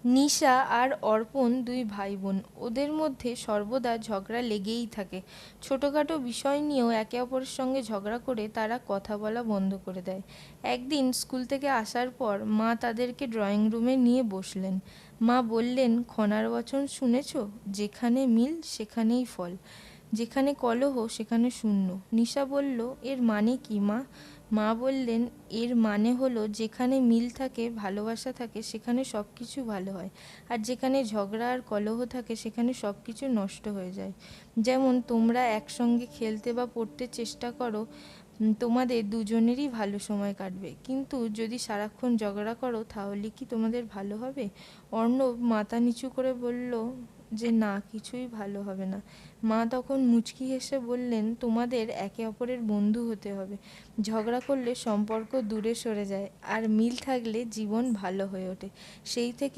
নিশা আর অর্পণ দুই ভাই বোন। ওদের মধ্যে সর্বদা ঝগড়া লেগেই থাকে। ছোটখাটো বিষয় নিয়েও একে অপরের সঙ্গে ঝগড়া করে তারা কথা বলা বন্ধ করে দেয়। একদিন স্কুল থেকে আসার পর মা তাদেরকে ড্রয়িং রুমে নিয়ে বসলেন। মা বললেন, খনার বচন শুনেছ? যেখানে মিল সেখানেই ফল, যেখানে কলহ সেখানে শূন্য। নিশা বলল, এর মানে কি মা? মা বললেন, এর মানে হলো যেখানে মিল থাকে, ভালোবাসা থাকে, সেখানে সব কিছু ভালো হয়। আর যেখানে ঝগড়া আর কলহ থাকে সেখানে সব কিছু নষ্ট হয়ে যায়। যেমন তোমরা একসঙ্গে খেলতে বা পড়তে চেষ্টা করো, তোমাদের দুজনেরই ভালো সময় কাটবে, কিন্তু যদি সারাক্ষণ ঝগড়া করো তাহলে কি তোমাদের ভালো হবে? অর্ণব মাথা নিচু করে বলল যে না, কিছুই ভালো হবে না। মা তখন মুচকি হেসে বললেন, তোমাদের একে অপরের বন্ধু হতে হবে। ঝগড়া করলে সম্পর্ক দূরে সরে যায়, আর মিল থাকলে জীবন ভালো হয়ে ওঠে। সেই থেকে